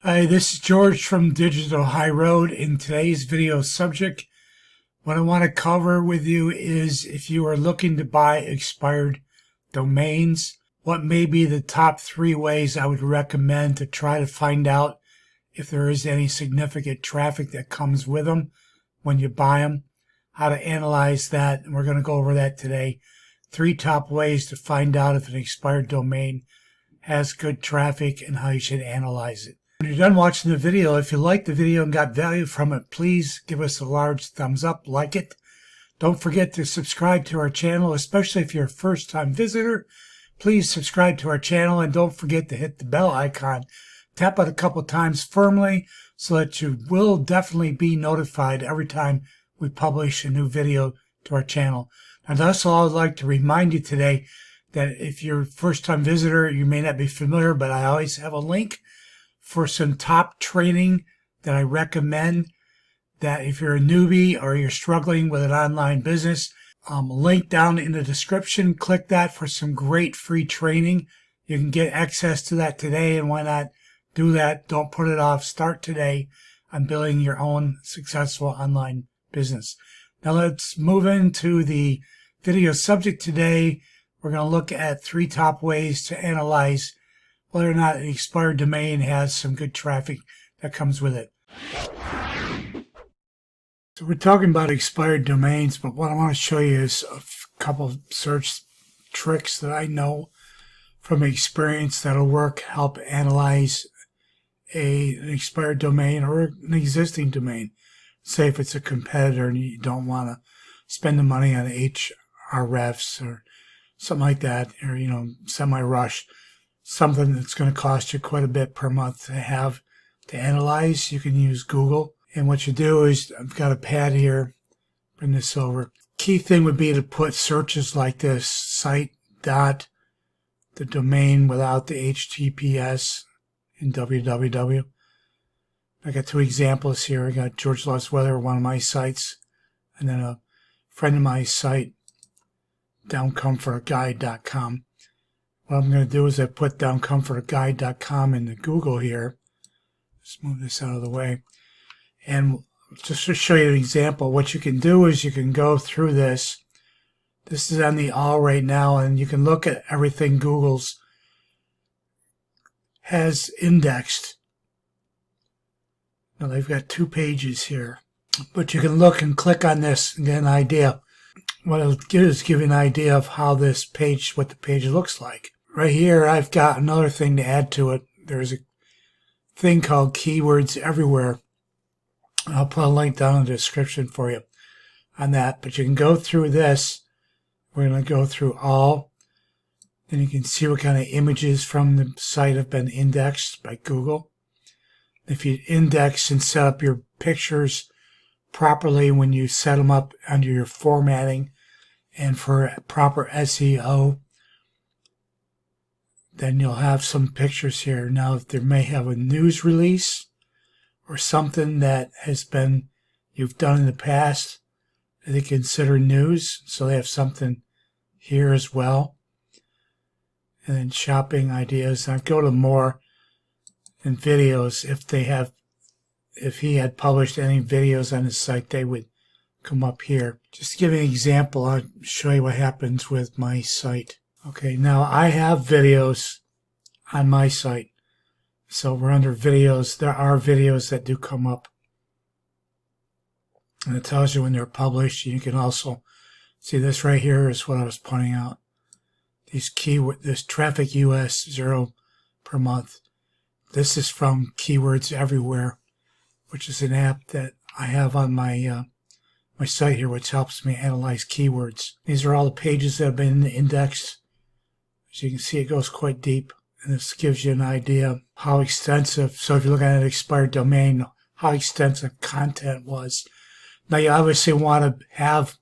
Hi, this is George from Digital High Road. In today's video subject, what I want to cover with you is if you are looking to buy expired domains, what may be the top 3 ways I would recommend to try to find out if there is any significant traffic that comes with them when you buy them, how to analyze that, and we're going to go over that today. 3 top ways to find out if an expired domain has good traffic and how you should analyze it. When you're done watching the video, if you liked the video and got value from it, please give us a large thumbs up, like it. Don't forget to subscribe to our channel, especially if you're a first-time visitor. Please subscribe to our channel and don't forget to hit the bell icon. Tap it a couple times firmly so that you will definitely be notified every time we publish a new video to our channel. And also, I would like to remind you today that if you're a first-time visitor, you may not be familiar, but I always have a link for some top training that I recommend, that if you're a newbie or you're struggling with an online business, link down in the description. Click that for some great free training. You can get access to that today, and why not do that? Don't put it off. Start today on building your own successful online business. Now let's move into the video subject today. We're going to look at 3 top ways to analyze whether or not an expired domain has some good traffic that comes with it. So we're talking about expired domains, but what I want to show you is a couple of search tricks that I know from experience that'll work, help analyze an expired domain or an existing domain. Say if it's a competitor and you don't want to spend the money on HRFs or something like that, or semi-rush. Something that's going to cost you quite a bit per month to have to analyze. You can use Google. And what you do is, I've got a pad here, bring this over. Key thing would be to put searches like this, site dot, the domain without the HTTPS and www. I got 2 examples here. I got George Loves Weather, one of my sites, and then a friend of my site, downcomfortguide.com. What I'm going to do is I put downcomfortguide.com into Google here. Let's move this out of the way. And just to show you an example, what you can do is you can go through this. This is on the all right now, and you can look at everything Google's has indexed. Now they've got 2 pages here, but you can look and click on this and get an idea. What it'll do is give you an idea of how this page, what the page looks like. Right here, I've got another thing to add to it. There's a thing called Keywords Everywhere. I'll put a link down in the description for you on that. But you can go through this. We're going to go through all. Then you can see what kind of images from the site have been indexed by Google. If you index and set up your pictures properly when you set them up under your formatting and for proper SEO, then you'll have some pictures here. Now, if there may have a news release or something that has been you've done in the past that they consider news, so they have something here as well. And then shopping ideas. Now go to more and videos. If he had published any videos on his site, they would come up here. Just to give you an example, I'll show you what happens with my site. Okay, now I have videos on my site. So we're under videos. There are videos that do come up. And it tells you when they're published. You can also see this right here is what I was pointing out. This traffic US 0 per month. This is from Keywords Everywhere, which is an app that I have on my my site here, which helps me analyze keywords. These are all the pages that have been indexed. As you can see, it goes quite deep, and this gives you an idea of how extensive. So if you look at an expired domain, how extensive content was. Now you obviously want to have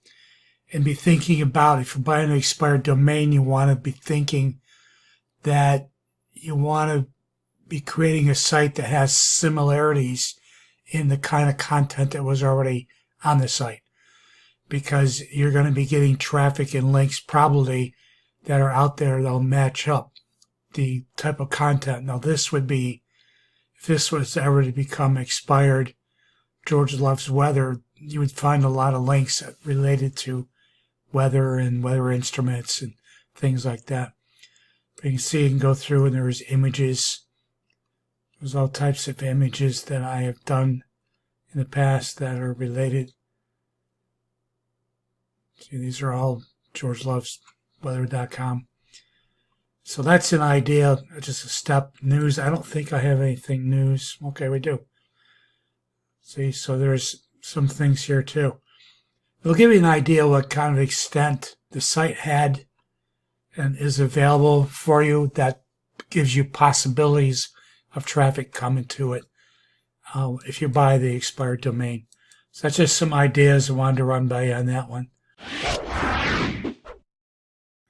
and be thinking about, if you're buying an expired domain, you want to be thinking that you want to be creating a site that has similarities in the kind of content that was already on the site, because you're going to be getting traffic and links probably that are out there that'll match up the type of content. Now this would be, this was ever to become expired, George Loves Weather, you would find a lot of links related to weather and weather instruments and things like that. But you can see, you can go through and there's images. There's all types of images that I have done in the past that are related. See, these are all GeorgeLovesWeather.com. So that's an idea, just a step. News, I don't think I have anything news. Okay, we do. See, so there's some things here too. It'll give you an idea what kind of extent the site had and is available for you. That gives you possibilities of traffic coming to it if you buy the expired domain. So that's just some ideas I wanted to run by you on that one.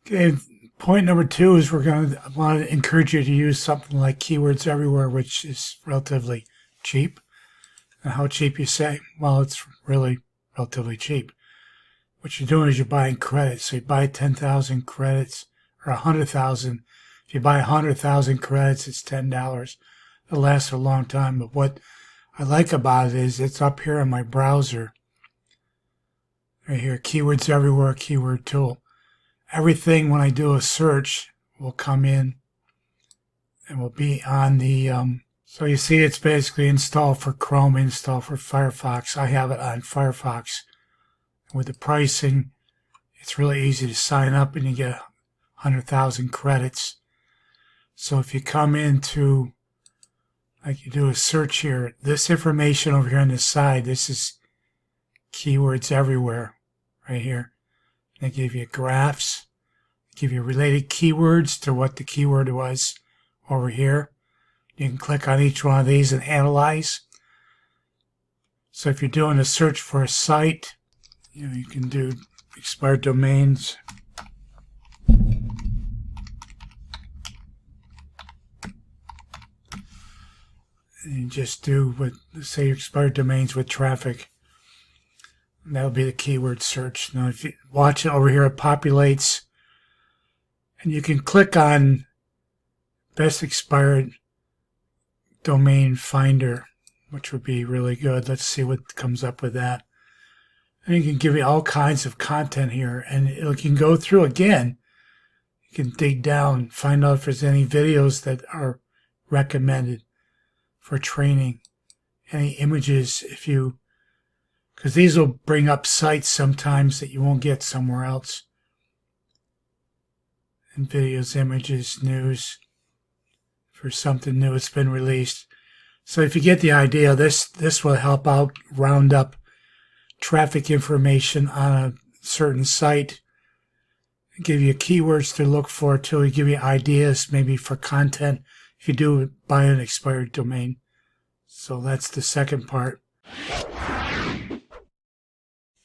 Okay, point number 2 is I want to encourage you to use something like Keywords Everywhere, which is relatively cheap. And how cheap, you say? Well, it's really relatively cheap. What you're doing is you're buying credits. So you buy 10,000 credits or 100,000. If you buy 100,000 credits, it's $10. It lasts a long time. But what I like about it is it's up here in my browser. Right here, Keywords Everywhere, Keyword Tool. Everything when I do a search will come in and will be on the, so you see it's basically installed for Chrome, installed for Firefox. I have it on Firefox. With the pricing, it's really easy to sign up and you get 100,000 credits. So if you come into, like you do a search here, this information over here on the side, this is Keywords Everywhere right here. They give you graphs, give you related keywords to what the keyword was over here. You can click on each one of these and analyze. So if you're doing a search for a site, you can do expired domains. And you just do what, say, expired domains with traffic. And that'll be the keyword search. Now, if you watch it over here, it populates. And you can click on Best Expired Domain Finder, which would be really good. Let's see what comes up with that. And you can give you all kinds of content here. And you can go through again. You can dig down, find out if there's any videos that are recommended for training. Any images, because these will bring up sites sometimes that you won't get somewhere else. And videos, images, news for something new that's been released. So if you get the idea, this will help out round up traffic information on a certain site. Give you keywords to look for too. Give you ideas maybe for content if you do buy an expired domain. So that's the second part.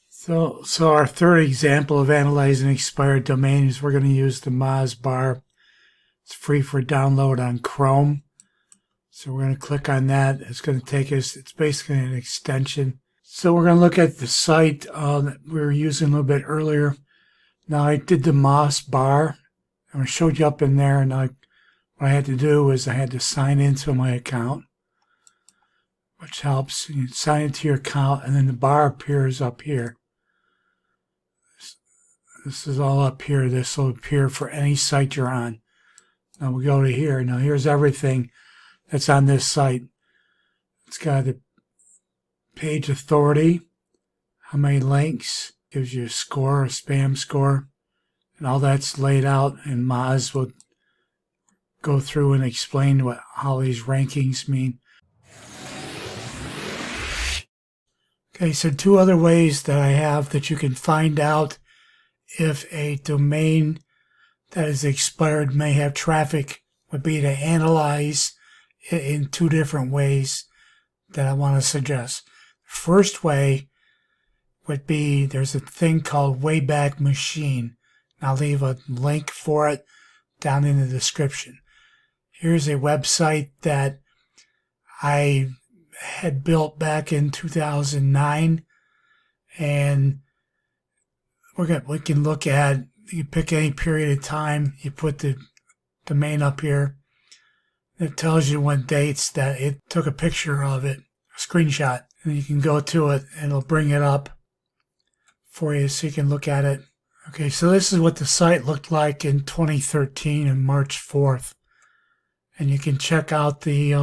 So our third example of analyzing expired domains, we're going to use the Moz Bar. It's free for download on Chrome. So we're going to click on that. It's going to take us, it's basically an extension. So we're going to look at the site that we were using a little bit earlier. Now I did the Moz Bar, and I showed you up in there, and what I had to do was I had to sign into my account, which helps. You sign into your account, and then the bar appears up here. This is all up here. This will appear for any site you're on. Now we go to here. Now here's everything that's on this site. It's got the page authority, how many links, gives you a score, a spam score, and all that's laid out, and Moz will go through and explain how these rankings mean. Okay, so 2 other ways that I have that you can find out if a domain that is expired may have traffic would be to analyze it in 2 different ways that I want to suggest. First way would be, there's a thing called WayBack Machine. I'll leave a link for it down in the description. Here's a website that I had built back in 2009, and we can look at, you pick any period of time, you put the domain up here, It tells you when dates that it took a picture of it, a screenshot, and you can go to it and it'll bring it up for you so you can look at it. Okay, so this is what the site looked like in 2013 and March 4th. And you can check out the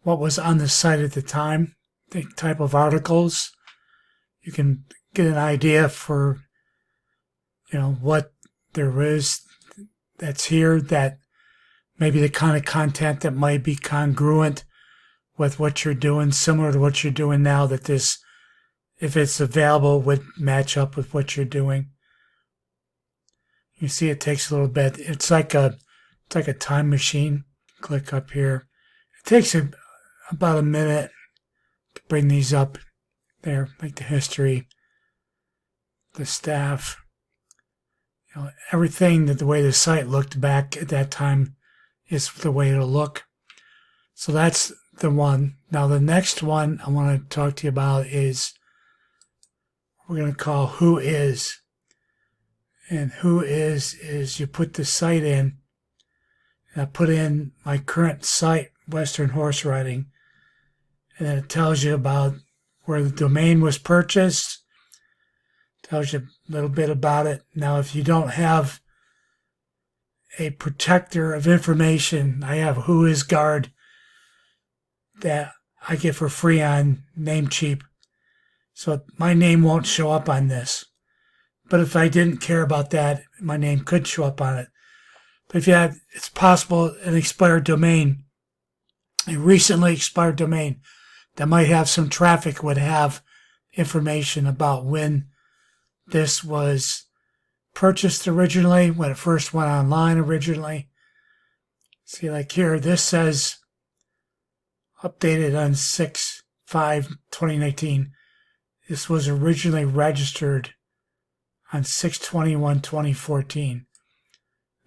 what was on the site at the time, the type of articles. You can get an idea for, what there is that's here, that maybe the kind of content that might be congruent with what you're doing, similar to what you're doing now, that this, if it's available, would match up with what you're doing. You see it takes a little bit. It's like a time machine. Click up here. It takes about a minute to bring these up there, like the history, the staff, everything, that the way the site looked back at that time is the way it'll look. So that's the one. Now the next one I want to talk to you about is we're going to call WhoIs. And WhoIs you put the site in. And I put in my current site, Western Horse Riding, and then it tells you about where the domain was purchased. Tells you a little bit about it. Now, if you don't have a protector of information, I have WhoIs Guard that I get for free on Namecheap. So my name won't show up on this. But if I didn't care about that, my name could show up on it. But if you had, it's possible an expired domain, a recently expired domain that might have some traffic would have information about when this was purchased originally, when it first went online originally. See, like here, this says updated on 6/5/2019. This was originally registered on 6/21/2014.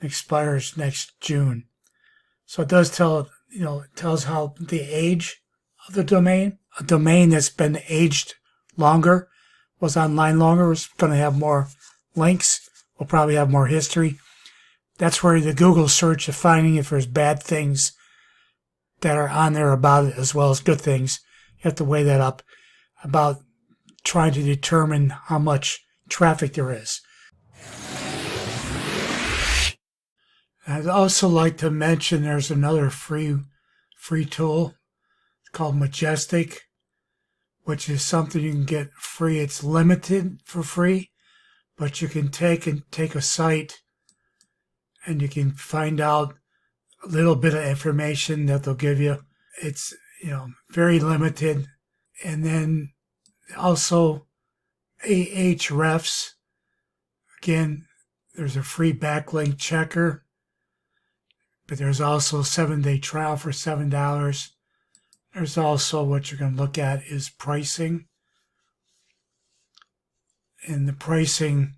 Expires next June. So it does tell, it tells how the age of the domain. A domain that's been aged longer, was online longer, is going to have more links, will probably have more history. That's where the Google search of finding if there's bad things that are on there about it as well as good things. You have to weigh that up about trying to determine how much traffic there is. I'd also like to mention there's another free tool. It's called Majestic, which is something you can get free. It's limited for free, but you can take a site and you can find out a little bit of information that they'll give you. It's, very limited. And then also Ahrefs. Again, there's a free backlink checker. But there's also a 7-day trial for $7. There's also what you're going to look at is pricing. And the pricing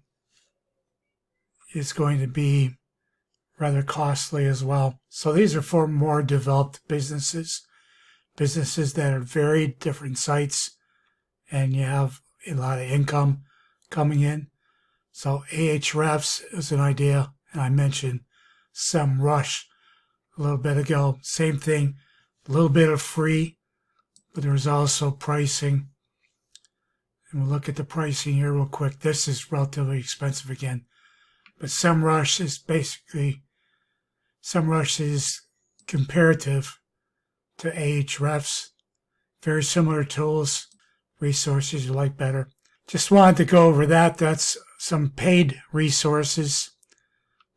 is going to be rather costly as well. So these are for more developed businesses that are very different sites, and you have a lot of income coming in. So Ahrefs is an idea, and I mentioned SEMrush a little bit ago. Same thing, a little bit of free, but there's also pricing. And we'll look at the pricing here real quick. This is relatively expensive again. But SEMrush is comparative to Ahrefs. Very similar tools, resources you like better. Just wanted to go over that. That's some paid resources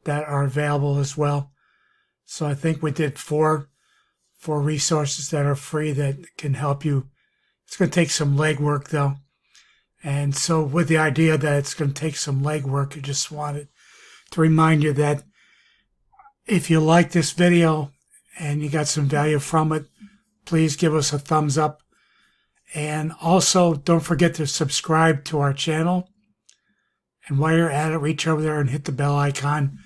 that are available as well. So I think we did four resources that are free that can help you. It's going to take some legwork though. And so with the idea that it's going to take some legwork, I just wanted to remind you that if you like this video and you got some value from it, please give us a thumbs up. And also don't forget to subscribe to our channel. And while you're at it, reach over there and hit the bell icon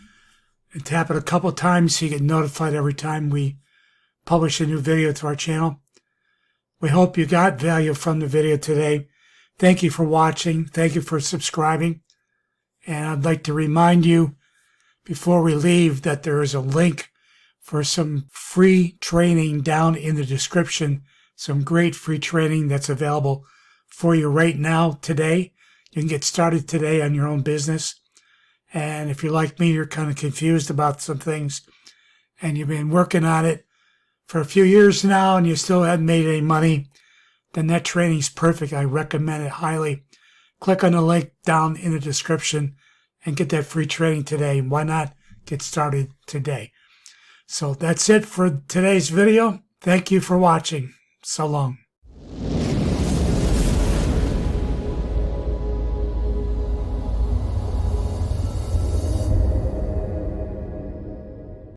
and tap it a couple times so you get notified every time we publish a new video to our channel. We hope you got value from the video today. Thank you for watching. Thank you for subscribing. And I'd like to remind you before we leave that there is a link for some free training down in the description. Some great free training that's available for you right now, today. You can get started today on your own business. And if you're like me, you're kind of confused about some things, and you've been working on it for a few years now and you still haven't made any money, then that training's perfect. I recommend it highly. Click on the link down in the description and get that free training today. Why not get started today? So that's it for today's video. Thank you for watching. So long.